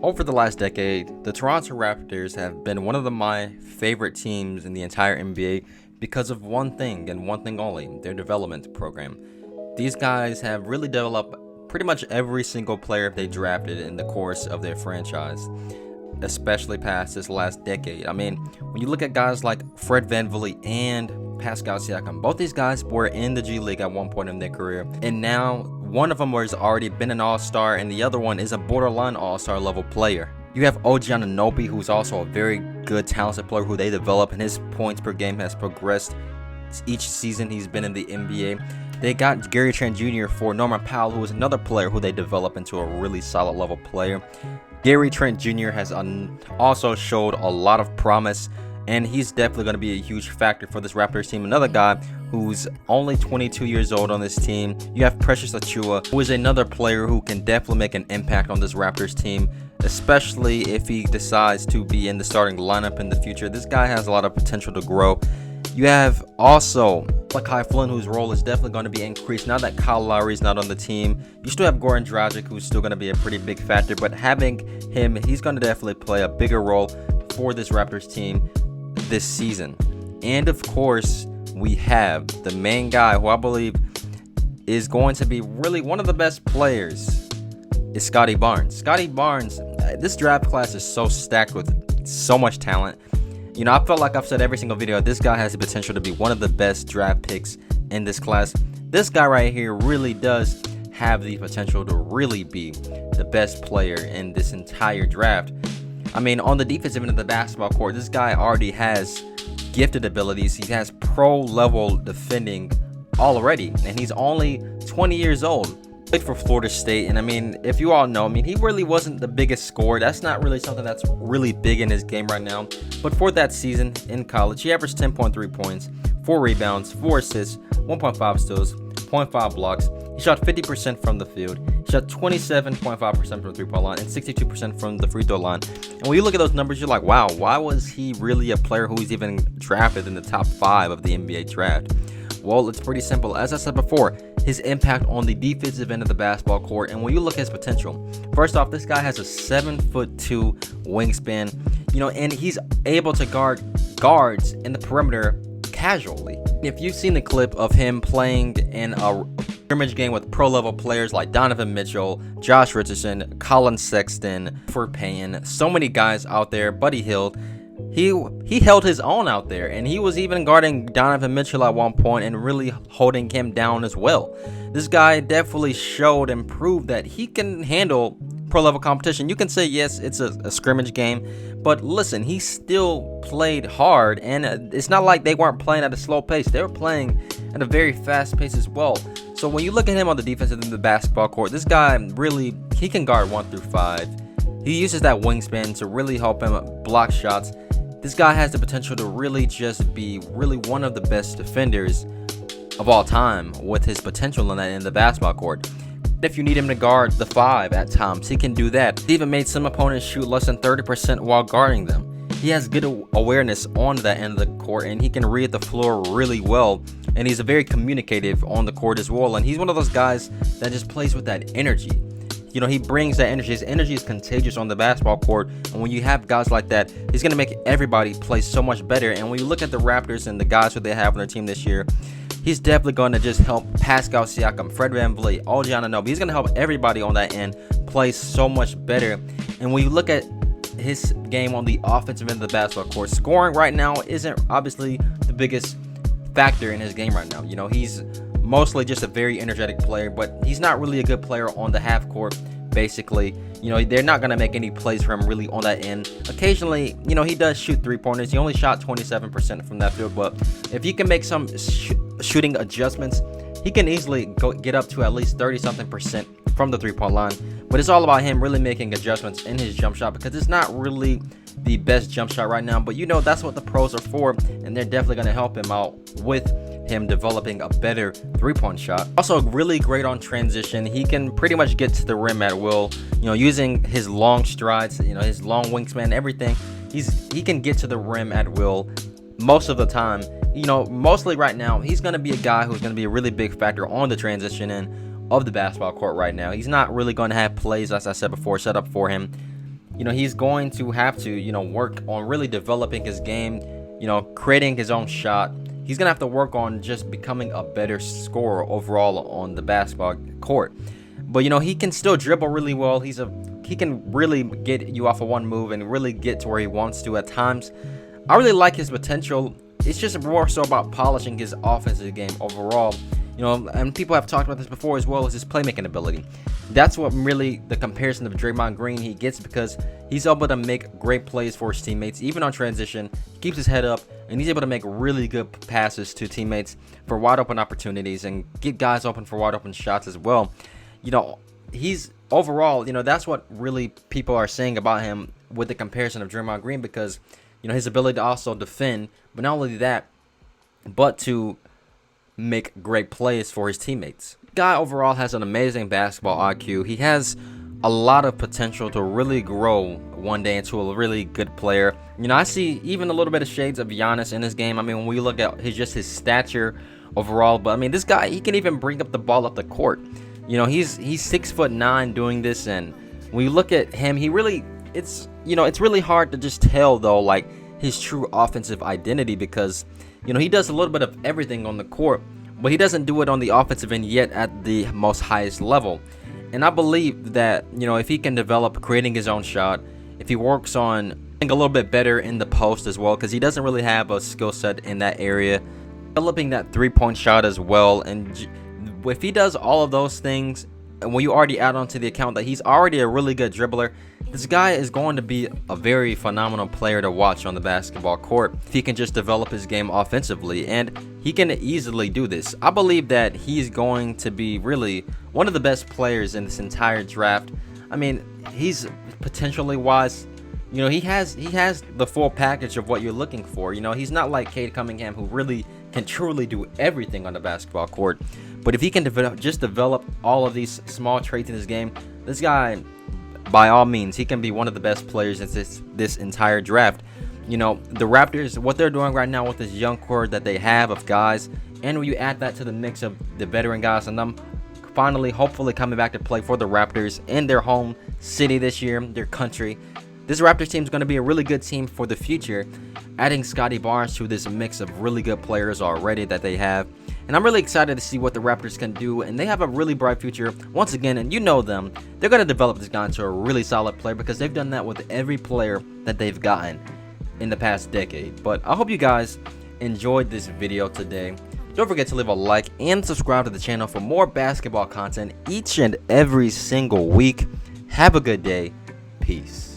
Over the last decade, the Toronto Raptors have been one of my favorite teams in the entire NBA because of one thing and one thing only, their development program. These guys have really developed pretty much every single player they drafted in the course of their franchise, especially past this last decade. I mean, when you look at guys like Fred VanVleet and Pascal Siakam, both these guys were in the G League at one point in their career, and now one of them has already been an all-star and the other one is a borderline all-star level player. You have OG Anunoby, who's also a very good, talented player who they develop, and his points per game has progressed each season he's been in the NBA. They got Gary Trent Jr. for Norman Powell, who is another player who they develop into a really solid level player. Gary Trent Jr. has also showed a lot of promise, and he's definitely going to be a huge factor for this Raptors team. Another guy who's only 22 years old on this team. You have Precious Achiuwa, who is another player who can definitely make an impact on this Raptors team, especially if he decides to be in the starting lineup in the future. This guy has a lot of potential to grow. You have also Malachi Flynn, whose role is definitely going to be increased now that Kyle Lowry is not on the team. You still have Goran Dragic, who's still going to be a pretty big factor, but having him, he's going to definitely play a bigger role for this Raptors team this season. And of course, we have the main guy who I believe is going to be really one of the best players, is Scottie Barnes. Scottie Barnes, this draft class is so stacked with so much talent. You know, I felt like I've said every single video, this guy has the potential to be one of the best draft picks in this class. This guy right here really does have the potential to really be the best player in this entire draft. I mean, on the defensive end of the basketball court, this guy already has gifted abilities. He has pro-level defending already, and he's only 20 years old. Played for Florida State, and I mean, if you all know, I mean, he really wasn't the biggest scorer. That's not really something that's really big in his game right now. But for that season in college, he averaged 10.3 points, 4 rebounds, 4 assists, 1.5 steals, 0.5 blocks. He shot 50% from the field. He shot 27.5% from the three-point line and 62% from the free throw line. And when you look at those numbers, you're like, wow, why was he really a player who's even drafted in the top 5 of the NBA draft? Well, it's pretty simple. As I said before, his impact on the defensive end of the basketball court. And when you look at his potential, first off, this guy has a 7'2" wingspan, you know, and he's able to guard guards in the perimeter casually. If you've seen the clip of him playing in a scrimmage game with pro-level players like Donovan Mitchell, Josh Richardson, Colin Sexton, for Payne, so many guys out there, Buddy Hield, he held his own out there, and he was even guarding Donovan Mitchell at one point and really holding him down as well. This guy definitely showed and proved that he can handle pro-level competition. You can say, yes, it's a scrimmage game, but listen, he still played hard, and it's not like they weren't playing at a slow pace. They were playing at a very fast pace as well. So when you look at him on the defensive end of the basketball court, this guy really, he can guard 1 through 5. He uses that wingspan to really help him block shots. This guy has the potential to really just be really one of the best defenders of all time with his potential in the basketball court. If you need him to guard the 5 at times, he can do that. He even made some opponents shoot less than 30% while guarding them. He has good awareness on that end of the court, and he can read the floor really well. And he's very communicative on the court as well. And he's one of those guys that just plays with that energy. You know, he brings that energy. His energy is contagious on the basketball court. And when you have guys like that, he's going to make everybody play so much better. And when you look at the Raptors and the guys who they have on their team this year, he's definitely going to just help Pascal Siakam, Fred VanVleet, OG Anunoby. He's going to help everybody on that end play so much better. And when you look at his game on the offensive end of the basketball court, scoring right now isn't obviously the biggest factor in his game right now. You know, he's mostly just a very energetic player, but he's not really a good player on the half court, basically. You know, they're not going to make any plays for him really on that end. Occasionally, you know, he does shoot 3-pointers. He only shot 27% from that field, but if he can make some shooting adjustments, he can easily get up to at least 30-something% from the 3-point line. But it's all about him really making adjustments in his jump shot, because it's not really the best jump shot right now. But you know, that's what the pros are for, and they're definitely going to help him out with him developing a better 3-point shot. Also really great on transition. He can pretty much get to the rim at will, you know, using his long strides, you know, his long wingspan, everything. He can get to the rim at will most of the time. You know, mostly right now, he's going to be a guy who's going to be a really big factor on the transition end of the basketball court right now. He's not really going to have plays, as I said before, set up for him. he's going to have to, work on really developing his game, creating his own shot. He's going to have to work on just becoming a better scorer overall on the basketball court. But, he can still dribble really well. He can really get you off of one move and really get to where he wants to at times. I really like his potential. It's just more so about polishing his offensive game overall. And people have talked about this before as well as his playmaking ability. That's what really the comparison of Draymond Green he gets, because he's able to make great plays for his teammates, even on transition. He keeps his head up, and he's able to make really good passes to teammates for wide open opportunities and get guys open for wide open shots as well. He's overall, that's what really people are saying about him with the comparison of Draymond Green, because, his ability to also defend, but not only that, but to make great plays for his teammates. Guy overall has an amazing basketball IQ. He has a lot of potential to really grow one day into a really good player. I see even a little bit of shades of Giannis in his game. When we look at his stature overall, but this guy, he can even bring up the ball up the court. He's 6'9" doing this, and when you look at him, it's really hard to just tell though, like, his true offensive identity, because he does a little bit of everything on the court, but he doesn't do it on the offensive end yet at the most highest level. And I believe that, if he can develop creating his own shot, if he works on being a little bit better in the post as well, because he doesn't really have a skill set in that area, developing that three-point shot as well, and if he does all of those things, and when you already add on to the account that he's already a really good dribbler, this guy is going to be a very phenomenal player to watch on the basketball court if he can just develop his game offensively, and he can easily do this. I believe that he's going to be really one of the best players in this entire draft. He's potentially wise. He has the full package of what you're looking for. He's not like Cade Cunningham, who really can truly do everything on the basketball court. But if he can develop all of these small traits in his game, this guy, by all means, he can be one of the best players in this entire draft. The Raptors, what they're doing right now with this young core that they have of guys, and when you add that to the mix of the veteran guys and them finally, hopefully coming back to play for the Raptors in their home city this year, their country, this Raptors team is going to be a really good team for the future, adding Scottie Barnes to this mix of really good players already that they have. And I'm really excited to see what the Raptors can do, and they have a really bright future once again. And them, they're going to develop this guy into a really solid player, because they've done that with every player that they've gotten in the past decade. But I hope you guys enjoyed this video today. Don't forget to leave a like and subscribe to the channel for more basketball content each and every single week. Have a good day. Peace.